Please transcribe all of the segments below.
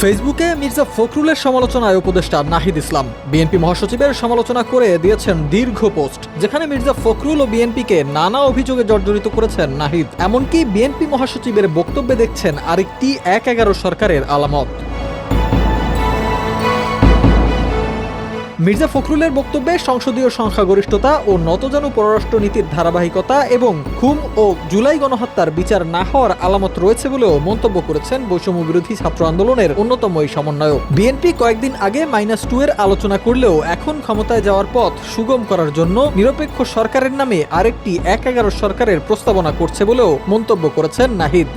ফেসবুকে মির্জা ফখরুলের সমালোচনায় উপদেষ্টা নাহিদ ইসলাম বিএনপি মহাসচিবের সমালোচনা করে দিয়েছেন দীর্ঘ পোস্ট, যেখানে মির্জা ফখরুল ও বিএনপিকে নানা অভিযোগে জর্জরিত করেছেন নাহিদ। এমনকি বিএনপি মহাসচিবের বক্তব্যে দেখছেন আরেকটি ১/১১ সরকারের আলামত। মির্জা ফখরুলের বক্তব্যে সংসদীয় সংখ্যাগরিষ্ঠতা ও নতজানু পররাষ্ট্রনীতির ধারাবাহিকতা এবং খুন ও জুলাই গণহত্যার বিচার না হওয়ার আলামত রয়েছে বলেও মন্তব্য করেছেন বৈষম্য বিরোধী ছাত্র আন্দোলনের অন্যতম এই সমন্বয়ক। বিএনপি কয়েকদিন আগে -2 এর আলোচনা করলেও এখন ক্ষমতায় যাওয়ার পথ সুগম করার জন্য নিরপেক্ষ সরকারের নামে আরেকটি ১/১১ সরকারের প্রস্তাবনা করছে বলেও মন্তব্য করেছেন নাহিদ।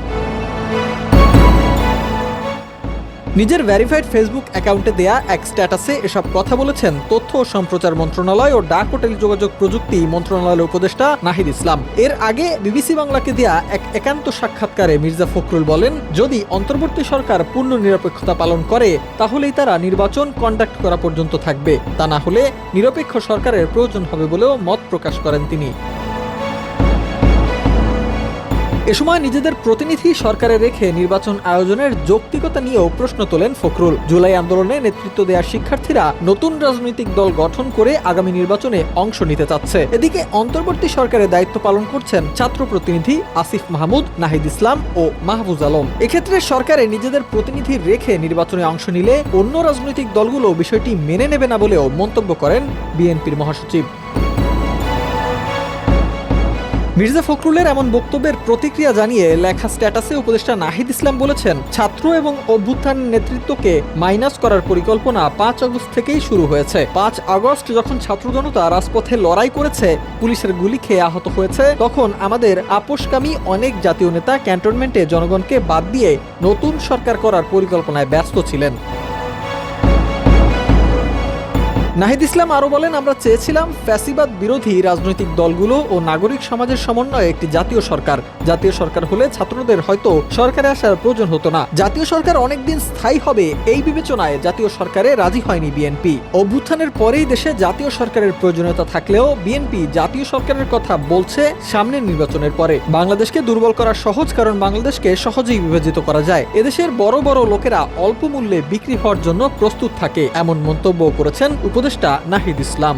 নিজের ভেরিফাইড ফেসবুক অ্যাকাউন্টে দেয়া এক স্ট্যাটাসে এসব কথা বলেছেন তথ্য ও সম্প্রচার মন্ত্রণালয় ও ডাক ও টেলিযোগাযোগ প্রযুক্তি মন্ত্রণালয়ের উপদেষ্টা নাহিদ ইসলাম। এর আগে বিবিসি বাংলাকে দেয়া এক একান্ত সাক্ষাৎকারে মির্জা ফখরুল বলেন, যদি অন্তর্বর্তী সরকার পূর্ণ নিরপেক্ষতা পালন করে তাহলেই তারা নির্বাচন কন্ডাক্ট করা পর্যন্ত থাকবে, তা না হলে নিরপেক্ষ সরকারের প্রয়োজন হবে বলেও মত প্রকাশ করেন তিনি। এ সময় নিজেদের প্রতিনিধি সরকারে রেখে নির্বাচন আয়োজনের যৌক্তিকতা নিয়েও প্রশ্ন তোলেন ফখরুল। জুলাই আন্দোলনে নেতৃত্ব দেওয়া শিক্ষার্থীরা নতুন রাজনৈতিক দল গঠন করে আগামী নির্বাচনে অংশ নিতে চাচ্ছে। এদিকে অন্তর্বর্তী সরকারের দায়িত্ব পালন করছেন ছাত্র প্রতিনিধি আসিফ মাহমুদ, নাহিদ ইসলাম ও মাহফুজ আলম। এক্ষেত্রে সরকারে নিজেদের প্রতিনিধি রেখে নির্বাচনে অংশ নিলে অন্য রাজনৈতিক দলগুলো বিষয়টি মেনে নেবে না বলেও মন্তব্য করেন বিএনপির মহাসচিব। মির্জা ফখরুলের এমন বক্তব্যের প্রতিক্রিয়া জানিয়ে লেখা স্ট্যাটাসে উপদেষ্টা নাহিদ ইসলাম বলেছেন, ছাত্র এবং অভ্যুত্থান নেতৃত্বকে মাইনাস করার পরিকল্পনা ৫ আগস্ট থেকেই শুরু হয়েছে। ৫ আগস্ট যখন ছাত্র জনতা রাজপথে লড়াই করেছে, পুলিশের গুলি খেয়ে আহত হয়েছে, তখন আমাদের আপোষকামী অনেক জাতীয় নেতা ক্যান্টনমেন্টে জনগণকে বাদ দিয়ে নতুন সরকার করার পরিকল্পনায় ব্যস্ত ছিলেন। নাহিদ ইসলাম আরও বলেন, আমরা চেয়েছিলাম ফ্যাসিবাদ বিরোধী রাজনৈতিক দলগুলো ও নাগরিক সমাজের সমন্বয়ে একটি জাতীয় সরকার। জাতীয় সরকার হলে ছাত্রদের হয়তো সরকারে আসার প্রয়োজন হতো না। জাতীয় সরকার অনেকদিন স্থায়ী হবে এই বিবেচনায় জাতীয় সরকারে রাজি হয়নি বিএনপি। অভ্যুত্থানের পরেই দেশে জাতীয় সরকারের প্রয়োজনীয়তা থাকলেও বিএনপি জাতীয় সরকারের কথা বলছে সামনের নির্বাচনের পরে। বাংলাদেশকে দুর্বল করা সহজ, কারণ বাংলাদেশকে সহজেই বিভাজিত করা যায়। এদেশের বড় বড় লোকেরা অল্প মূল্যে বিক্রি হওয়ার জন্য প্রস্তুত থাকে, এমন মন্তব্য করেছেন উপদেষ্টা নাহিদ ইসলাম।